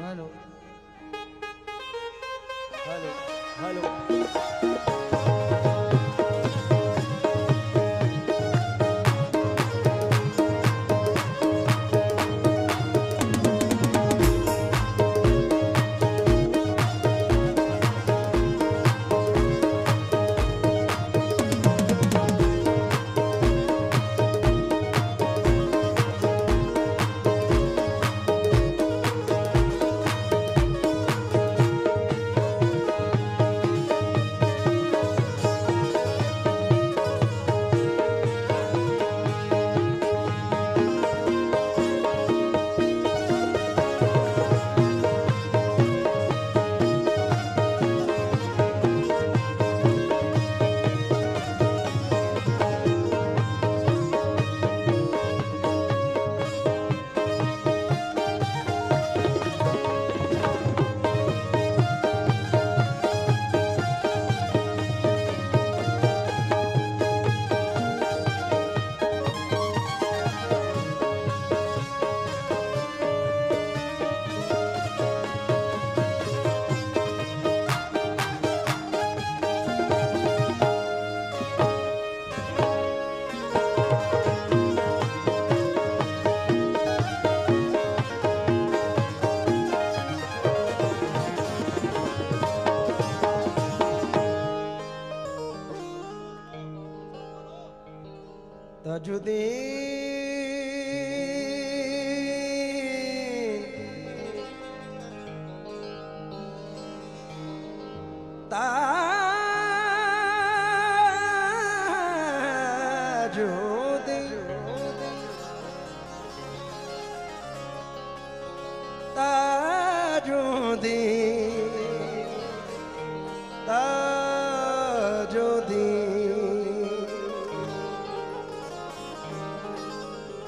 Hello hello hello.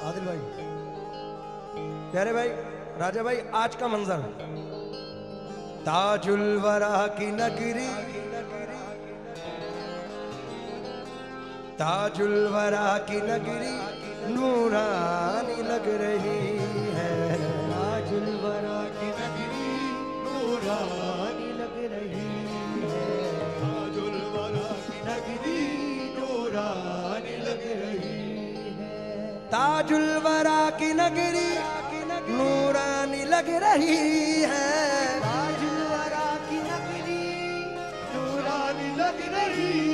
Adil भाई, प्यारे भाई, राजा भाई, आज का मंजर ताजुल वरा की नगरी, ताजुल वरा की नगरी नूरानी लग रही है। ताजुल वरा की नगरी नूरानी लग रही है। ताजुल वरा की नगरी नूरानी लग रही है। ताजुल वरा की नगरी नूरानी लग रही है। ताजुल वरा की नगरी नूरानी लग रही है।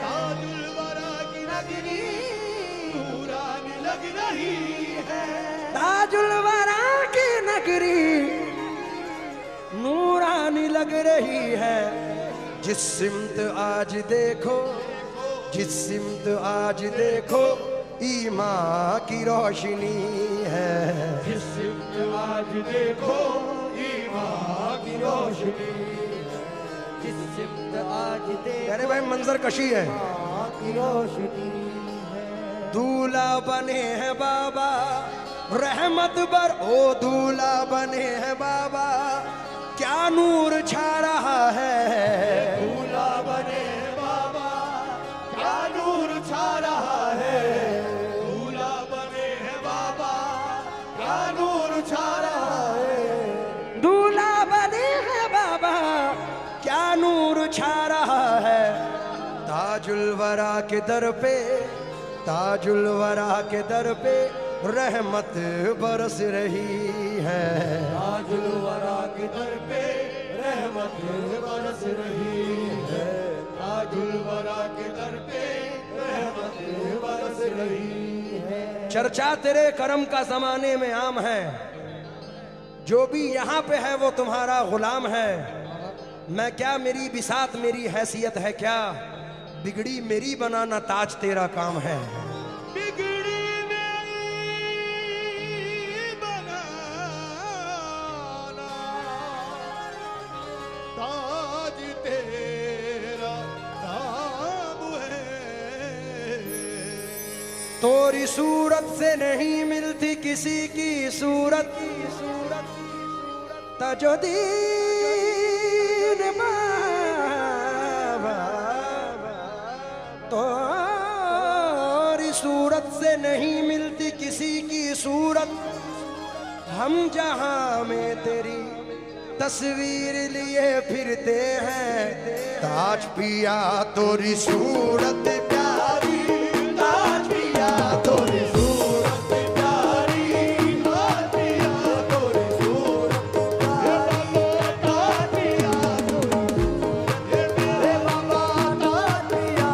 ताजुल वरा की नगरी नूरानी लग रही है। ताजुल वरा की नगरी नूरानी लग रही है। जिस सिमत आज देखो, जिस सिमत आज देखो ईमान की रोशनी है। जिस सिमत आज देखो ईमान की रोशनी है। जिस सिमत आज देखो अरे भाई मंजर कशी है। ईमान की रोशनी है। दूल्हा बने हैं बाबा रहमत बर, ओ दूल्हा बने हैं बाबा, क्या नूर छा रहा है। दूल्हा बने बाबा क्या नूर छा रहा है। दूल्हा बने हैं बाबा क्या नूर छा रहा है। दूल्हा बने हैं बाबा क्या नूर छा रहा है। ताजुल वरा के दर पे, ताजुल वरा के दर पे रहमत बरस रही है। ताजुल वरा के दर पे रहमत बरस रही है। ताजुल वरा के दर पे रहमत बरस रही है। चर्चा तेरे करम का जमाने में आम है। जो भी यहाँ पे है वो तुम्हारा गुलाम है। मैं क्या, मेरी बिसात मेरी हैसियत है क्या, बिगड़ी मेरी बनाना ताज तेरा काम है। बिगड़ी मेरी बनाना ताज तेरा काम है। तोरी सूरत से नहीं मिलती किसी की सूरत, तजुदीन बाबा, तोरी सूरत से नहीं मिलती किसी की सूरत, हम जहां में तेरी तस्वीर लिए फिरते हैं, ताज पिया तोरी सूरत प्यारी, ताज पिया तोरी सूरत प्यारी, ताज पिया तोरी सूरत प्यारी, ताज पिया तोरी रे बाबा ताज पिया,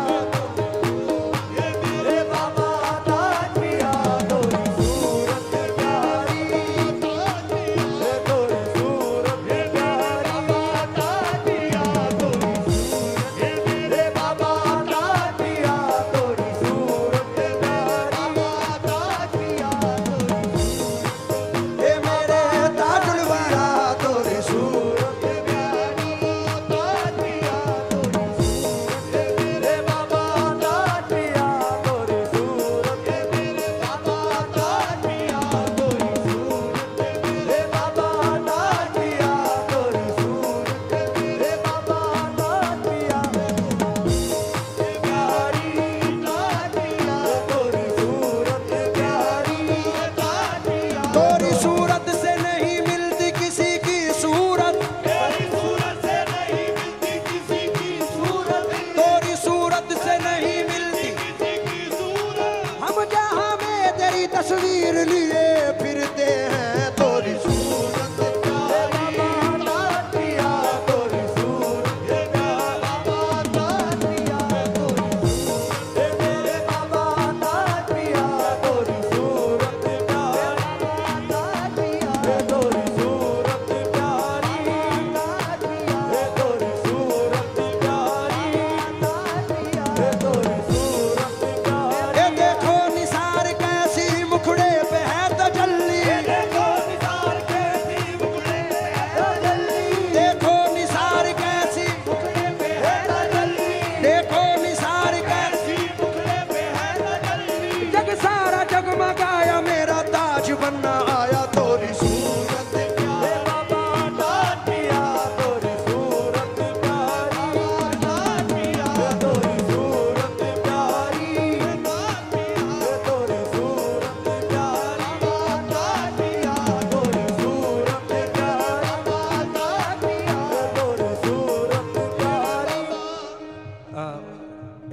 रे बाबा ताज पिया तोरी सूरत प्यारी, ताज पिया तोरी सूरत प्यारी, ताज पिया तोरी रे बाबा ताज पिया तोरी सूरत प्यारी, ताज पिया तोरी हे मेरे ताजुल वाला तोरी सूरत प्यारी, ताज पिया तोरी रे बाबा ताज पिया तोरी सूरत रे बाबा ताज पिया तोरी सूरत रे बाबा ताज पिया तोरी सूरत रे बाबा ताज पिया प्यारी, ताज पिया तोरी सूरत प्यारी, ताज पिया तोरी सूरत से नहीं मिलती किसी की सूरत, तेरी सूरत से नहीं मिलती किसी की सूरत, तोरी सूरत से नहीं मिलती किसी की सूरत, हम जहां में तेरी तस्वीर लिए फिरते हैं, तोरी सूरत प्यारी, ताज पिया तोरी सूरत बाबा ताज पिया तोरी मेरे बाबा ताज पिया तोरी सूरत प्यारी, ताज पिया तोरी सूरत प्यारी, ताज पिया तोरी सूरत प्यारी, ताज पिया तोरी सूरत प्यारी। ये देखो निसार कैसी मुखड़े पे है तजल्ली, देखो निसार कैसी मुखड़े पे है तजल्ली, देखो निसार कैसी मुखड़े पे है तजल्ली, देखो निसार कैसी मुखड़े पे है तजल्ली, जग सारा जगमगाया मेरा ताज बनना आया तोरी सूरत प्यारी, बाबा ताज पिया तोरी सूरत प्यारी, ताज पिया तोरी सूरत प्यारी, ताज पिया तोरी सूरत प्यारी, ताज पिया तोरी सूरत प्यारी, ताज पिया तोरी सूरत प्यारी।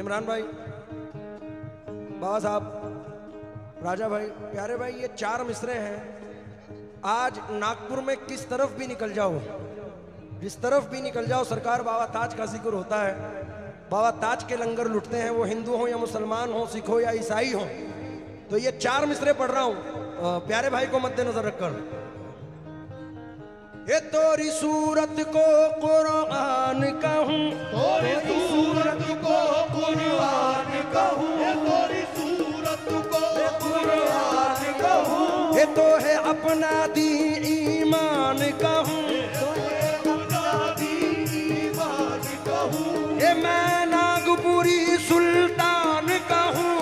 इमरान भाई, बाबा साहब, राजा भाई, प्यारे भाई, ये चार मिसरे हैं। आज नागपुर में किस तरफ भी निकल जाओ, जिस तरफ भी निकल जाओ, सरकार बाबा ताज का जिक्र होता है। बाबा ताज के लंगर लुटते हैं, वो हिंदू हो या मुसलमान हो, सिख हो या ईसाई हो। तो ये चार मिसरे पढ़ रहा हूं प्यारे भाई को मद्देनजर रखकर। ये तोरी सूरत को कुरान कहूं, तोरी सूरत को कुर्बान कहूँ, तोरी सूरत को कुर्बान कहूँ, ये तो है अपना दी ईमान कहूं, ईमान कहूँ, ये मैं नागपुरी सुल्तान कहूं,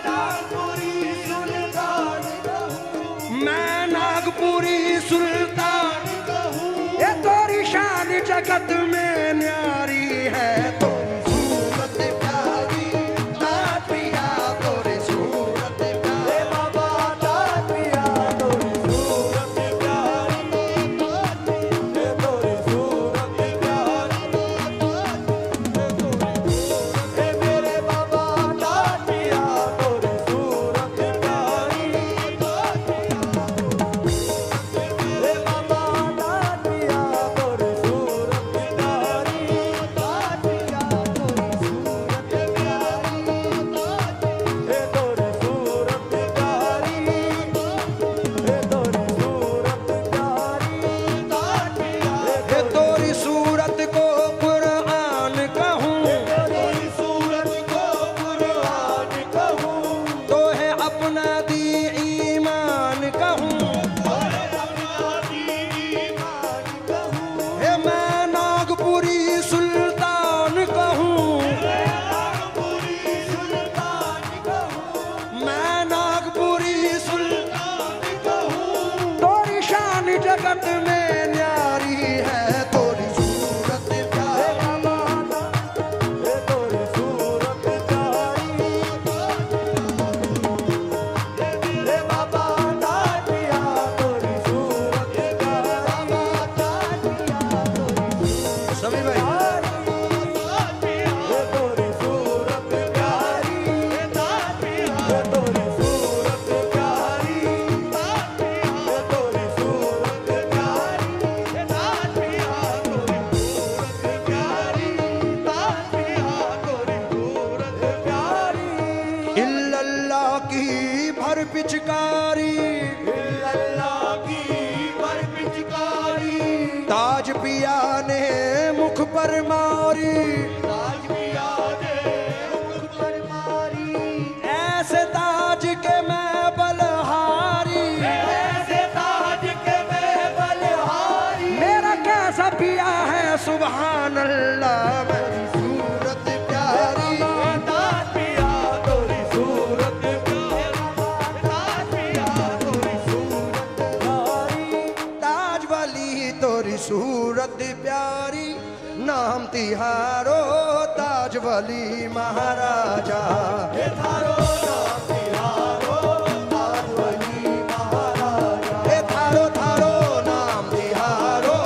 नागपुरी सुल्तान कहूँ, मैं नागपुरी सुल्तान कहूँ, ये तोरी शान जगत में न्यारी है, तोरी सूरत प्यारी, ताज पिया तोरी सूरत प्यारी, बाबा ताज पिया तोरी सूरत प्यारी, ताज पिया तोरी सूरत प्यारी, हे मेरे बाबा ताज पिया तोरी सूरत प्यारी, ताज पिया हे बाबा ताज पिया तोरी सूरत प्यारी, पिचकारी, अल्लाह की पर पिचकारी, ताज पिया ने मुख पर मारी, ताज पिया ने मुख पर मारी, ऐसे ताज के मैं बलहारी, ऐसे ताज के मैं बलहारी, मेरा कैसा पिया है सुभान अल्लाह, मेरी सूरत प्यारी, ताज पिया तोरी सूरत प्यारी, ताज पिया तोरी सूरत प्यारी, ताज वाली तोरी सूरत प्यारी, नाम तिहारो ताज वाली महाराजा, हे थारो नाम तिहारो ताज वाली महाराजा, हे थारो थारो नाम तिहारो,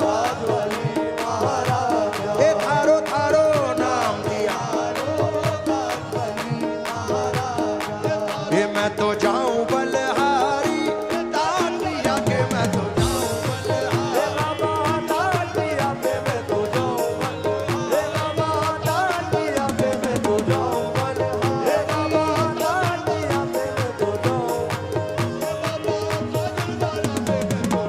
ताज वाली महाराजा, हे थारो थारो नाम तिहारो, ताज वाली महाराजा, ये मैं तो जाऊं बलहारी, ताज लिया के मैं तो जाऊं बलहारी, हे बाबा ताज पिया पे मैं तो जाऊं बल, हे बाबा ताज पिया पे मैं तो जाऊं बल, हे बाबा ताज पिया पे मैं तो जाऊं, हे बाबा ताज पिया पे मैं तो,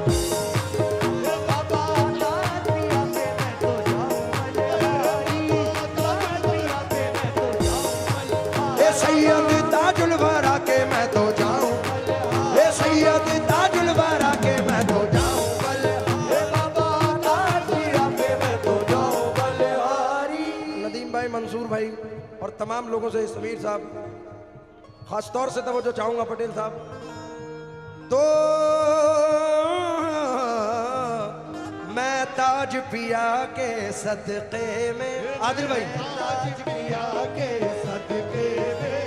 हे बाबा ताज पिया पे मैं तो जाऊं बलहारी, ताज पिया पे मैं तो जाऊं बलहारी, हे सैयद ताजुल वरा के मैं तो जाऊं, हे सैयद ताजुल वरा के मैं तो जाऊं बलहारी। हे बाबा ताज पिया पे मैं तो जाऊं बलहारी। नदीम भाई, मंसूर भाई और तमाम लोगों से, समीर साहब खास तौर से तवज्जो चाहूंगा, पटेल साहब, तो मैं ताज पिया के सदक़े में, आदिल भाई, ताज पिया के सदके में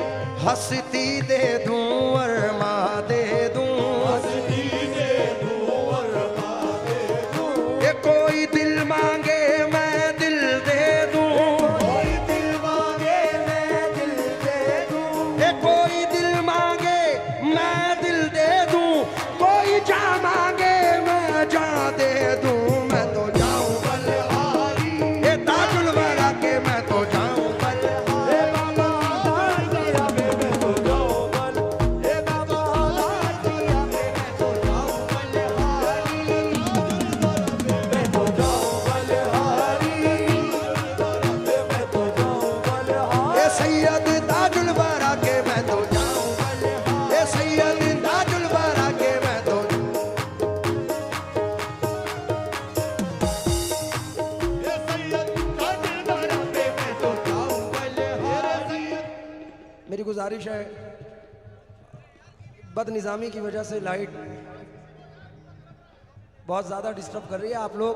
हंसती दे दूं अरमा दे दूं, हंसती दे दूं अरमा दे दूं, ये कोई दिल मांगे मैं दिल दे दूं, कोई दिल मांगे मैं दिल दे दूं, ये कोई दिल मांगे मैं दिल दे दूं, कोई जा मांगे मैं जा दे दूं, मैं तो जाऊं बलहारी, ये ताजुल वरा के मैं तो जाऊं बलहारी। हे बाबा ताज पिया पे मैं तो जाऊं बल, हे बाबा ताज पिया पे मैं तो जाऊं बलहारी, मैं तो जाऊं बलहारी, मैं तो जाऊं बलहारी। ये सैयद ताजुल वरा के मैं तो जाऊं बलहारी, ये सैयद ताजुल वरा के मैं तो, ये सैयद ताजदारा पे मैं तो जाऊं बलहारी। मेरी गुजारिश है, बदनिज़ामी की वजह से लाइट बहुत ज़्यादा डिस्टर्ब कर रही है, आप लोग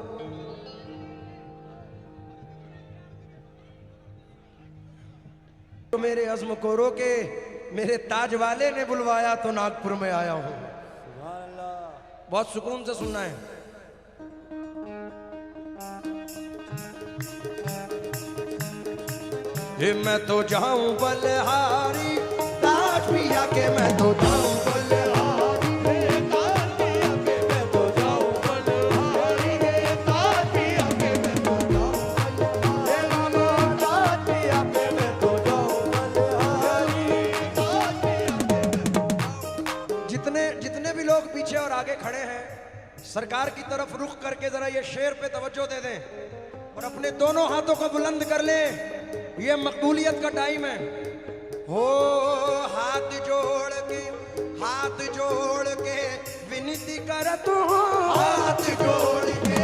तो मेरे अज़्म को रोके, मेरे ताज वाले ने बुलवाया तो नागपुर में आया हूँ, बहुत सुकून से सुनना है। ये मैं तो जाऊं बलहारी, ताज पिया के मैं तो जाऊं बलहारी, ताज पिया पे मैं तो जाऊं बलहारी, ताज पिया पे मैं तो जाऊं बलहारी, हे बाबा ताज पिया पे मैं तो जाऊं बलहारी, ताज पिया पे। जितने जितने भी लोग पीछे और आगे खड़े हैं, सरकार की तरफ रुख करके जरा ये शेर पे तवज्जो दे दें और अपने दोनों हाथों को बुलंद कर लें, ये मकबूलियत का टाइम है। हो हाथ जोड़ के विनती करत हूँ, हाथ जोड़ के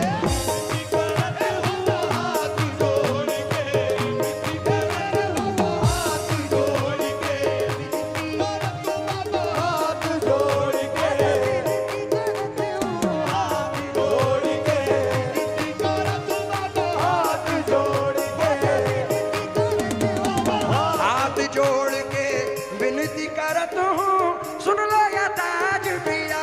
सुन लो या ताज पिया,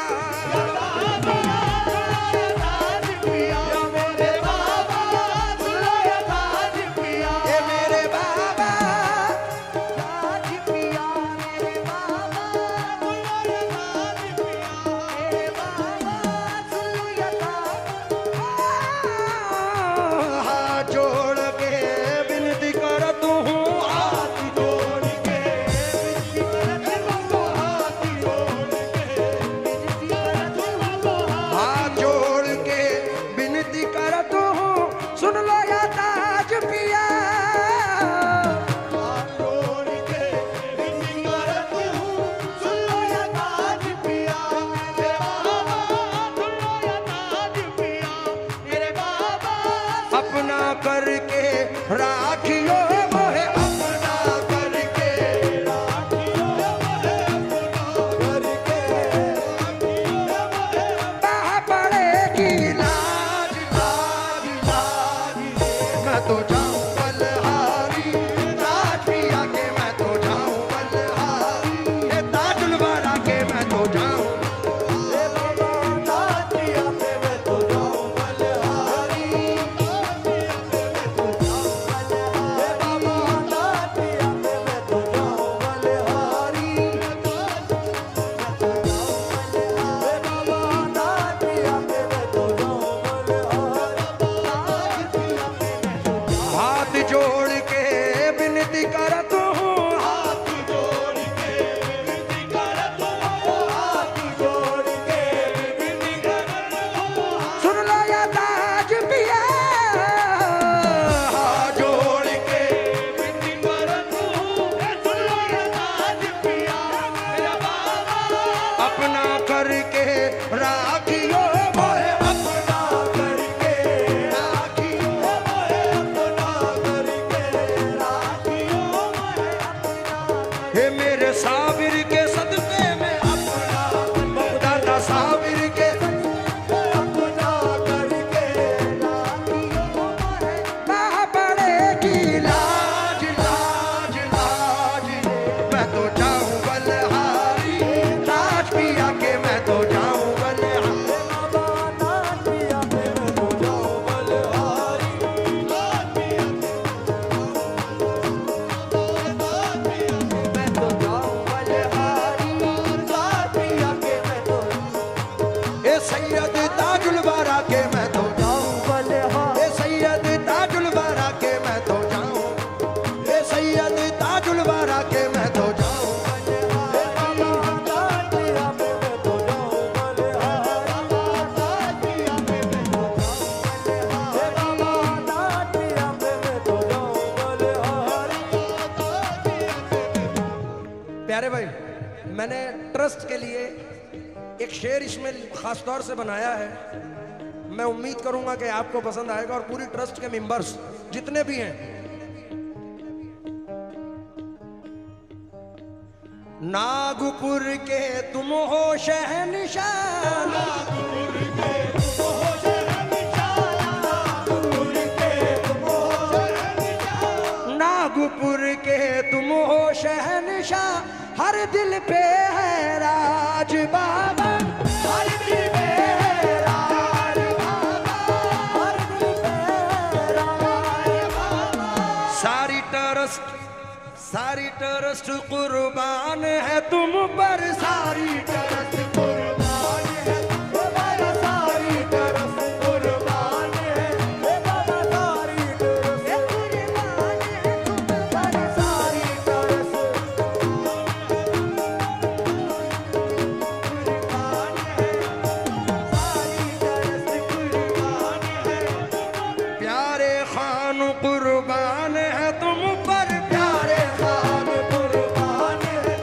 अपना करके राखियो, मोहे अपना करके राखियो, मोहे अपना करके राखियो, मोहे अपना। हे मेरे साबिर के सदके में अपना, दादा साबिर के अपना करके राखियो, मोहे। बड़े की लाज लाज लाज, मैं तो जाऊं बलहारी, ताज पिया के मैं तो जाऊं बलहारी। बाबा ताज पिया के मैं तो जाऊं बलहारी, ताज पिया के मैं तो जाऊं बलहारी, ताज पिया के मैं तो। ए सैयद ताजुल वरा के मैं तो जाऊं बलहारी, ए सैयद ताजुल वरा के मैं तो जाऊं, ए सैयद ताजुल वरा के मैं तो जाऊं प्यारे भाई। मैंने ट्रस्ट के लिए एक शेर इसमें खास तौर से बनाया है। मैं उम्मीद करूंगा कि आपको पसंद आएगा और पूरी ट्रस्ट के मेंबर्स जितने भी हैं। नागपुर के तुम हो शहंशाह, नागपुर के तुम हो शहंशाह, नागपुर के तुम हो शहंशाह, नागपुर के तुम हो शहंशाह, हर दिल पे है राज बाबा, हर दिल पे है राज बाबा, हर दिल पे है राज बाबा। सारी ट्रस्ट कुर्बान है तुम पर, सारी ट्रस्ट कुर्बान है तुम पर, सारी ट्रस्ट कुर्बान है बाबा, सारी ट्रस्ट कुर्बान है तुम पर, सारी ट्रस्ट कुर्बान है, सारी ट्रस्ट कुर्बान है। प्यारे खान कुर्बान है तुम पर, प्यारे खान कुर्बान है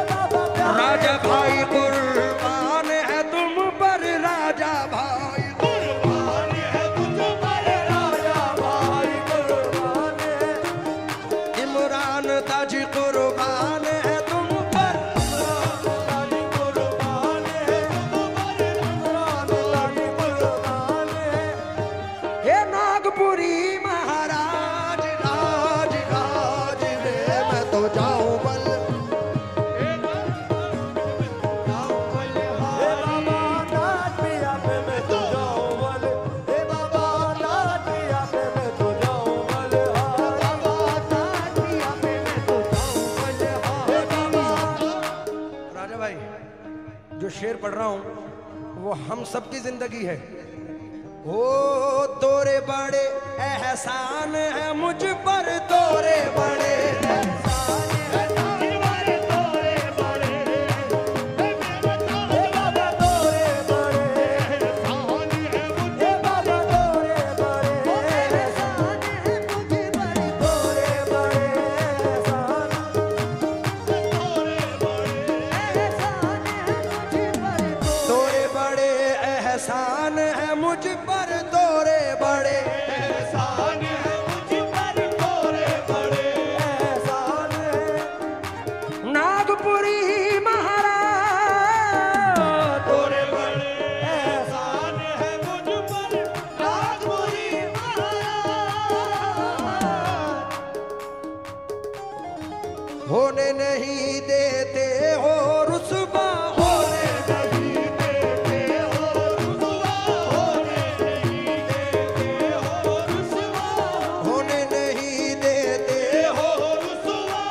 बाबा, राजा भाई कुर्बान है तुम पर, राजा भाई कुर्बान है तुम पर, राजा भाई कुर्बान है। इमरान ताज कुर्बान है तुम पर, इमरान ताज कुर्बान है तुम पर, इमरान ताज कुर्बान है। हे नागपुरी महाराज राज राज रे, मैं तो जाऊं बल, जाऊं बलिहारी, बाबा ताज पिया पे मैं तो जाऊं बल, हे बाबा ताज पिया पे मैं तो जाऊं बलिहारी, बाबा ताज पिया पे मैं तो जाऊं बलिहारी, बाबा। राजा भाई, जो शेर पढ़ रहा हूं वो हम सबकी जिंदगी है। ओ तोरे बड़े एहसान है मुझ पर, तोरे बड़े एहसान है मुझ पर, तोरे बड़े बाबा, तोरे बड़े एहसान है मुझ बाबा, तोरे बड़े एहसान है मुझ पर, तोरे बड़े एहसान, तोरे बड़े एहसान है मुझ पर, तोरे बड़े एहसान है मुझ पर, तोरे बड़े एहसान है मुझ पर, तोरे बड़े एहसान है। नागपुरी महाराज, तोरे बड़े एहसान है मुझ पर, नागपुरी महाराज। होने नहीं देते हो रुसवा, होने नहीं देते हो रुसवा, होने नहीं देते हो रुसवा, होने नहीं देते हो रुसवा।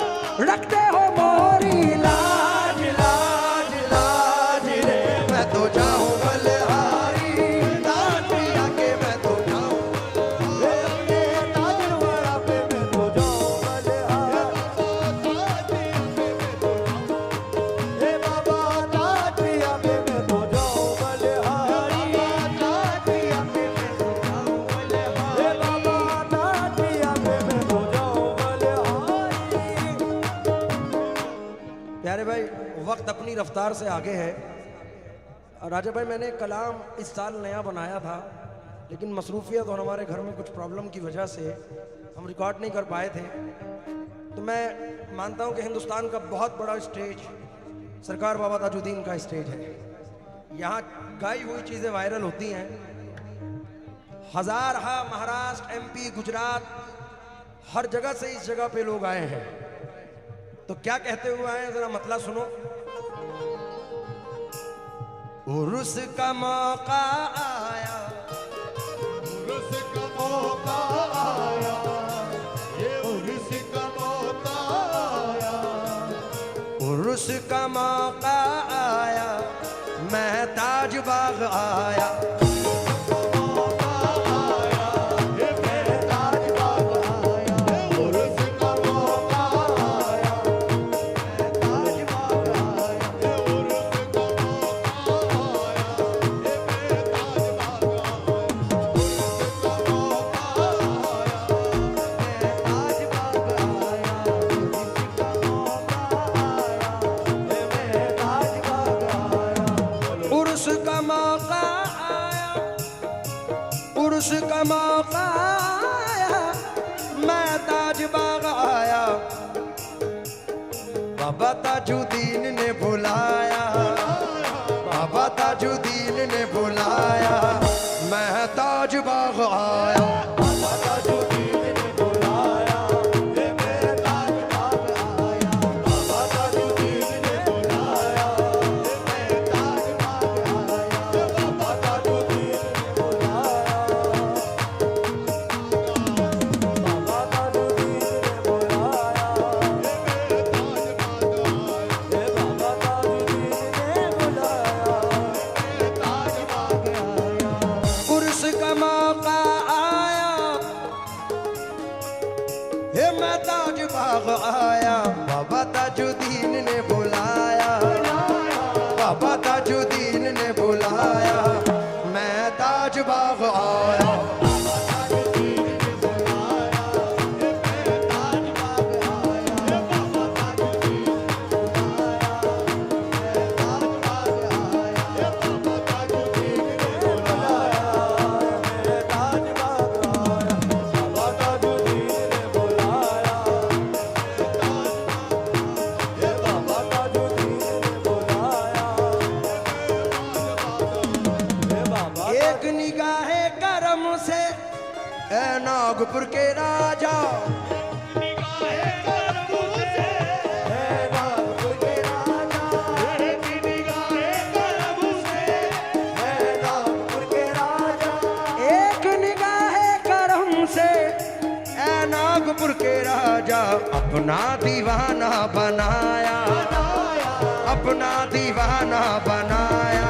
रखते हो मोरी लाज लाज लाज रे, मैं तो जाऊं बलहारी, ताज पिया के मैं तो जाऊं बलहारी, ताजुल वरा पे मैं तो जाऊं बलहारी, हे बाबा ताज पिया पे मैं तो जाऊं बलहारी, ताज पिया पे मैं तो जाऊं बलहारी, हे बाबा ताज पिया पे मैं तो जाऊं बलहारी। प्यारे भाई, वक्त अपनी रफ्तार से आगे है। राजा भाई, मैंने कलाम इस साल नया बनाया था, लेकिन मसरूफियत और हमारे घर में कुछ प्रॉब्लम की वजह से हम रिकॉर्ड नहीं कर पाए थे। तो मैं मानता हूं कि हिंदुस्तान का बहुत बड़ा स्टेज सरकार बाबा ताजुद्दीन का स्टेज है। यहाँ गाई हुई चीज़ें वायरल होती हैं। हज़ार महाराष्ट्र, एमपी, गुजरात, हर जगह से इस जगह पे लोग आए हैं। तो क्या कहते हुए आए हैं, जरा मतलब सुनो। उर्स का मौका आया, उर्स का मौका आया, ये उर्स का मौका आया, उर्स का मौका आया, मैं ताज बाग आया। उर्स का मौका आया, मैं ताज बाग आया। बाबा ताजुद्दीन ने बुलाया, बाबा ताजुद्दीन ने बुलाया, मैं ताज बाग आया। मैं ताज बाग आया, बाबा ताजुद्दीन ने बुलाया, बाबा ताजुद्दीन ने बुलाया, मैं ताज बाग आया। नागपुर के राजा, एक निगाहे करम से ए नागपुर के राजा, अपना दीवाना बनाया, अपना दीवाना बनाया,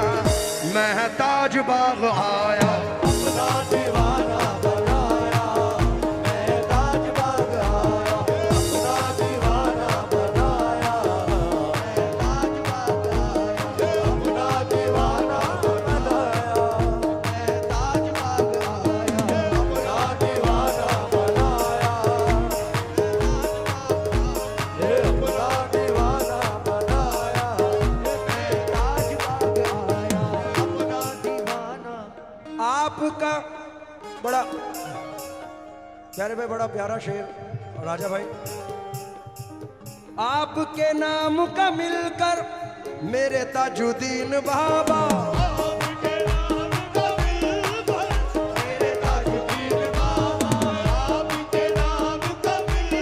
मैं ताज बाग आया। आपका बड़ा प्यारे भाई, बड़ा प्यारा शेर राजा भाई। आपके नाम का मिलकर मेरे ताजुद्दीन बाबा, मेरे ताजुद्दीन बाबा, आपके नाम का मिलकर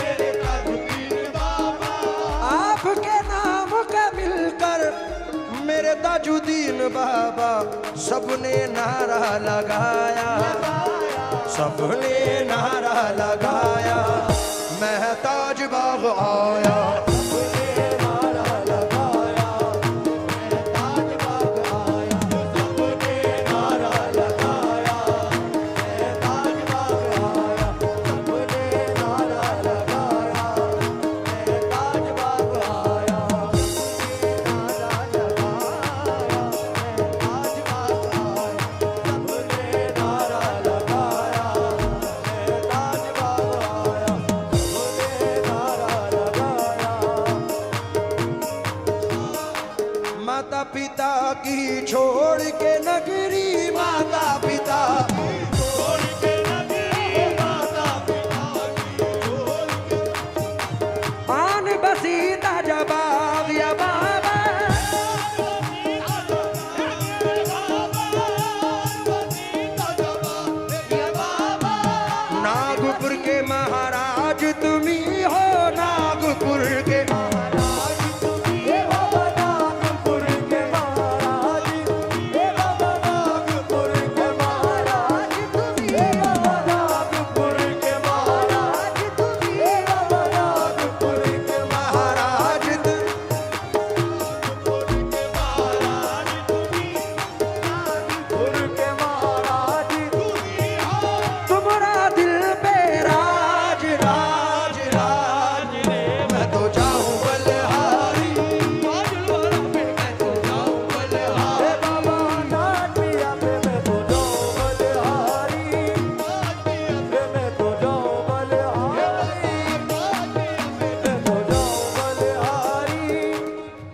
मेरे ताजुद्दीन बाबा, आपके नाम का मिलकर मेरे ताजुद्दीन बाबा, सबने नारा लगाया, सबने नारा लगाया, मैं ताज बाग आया। माता पिता की छोड़ के नगरी, माता पिता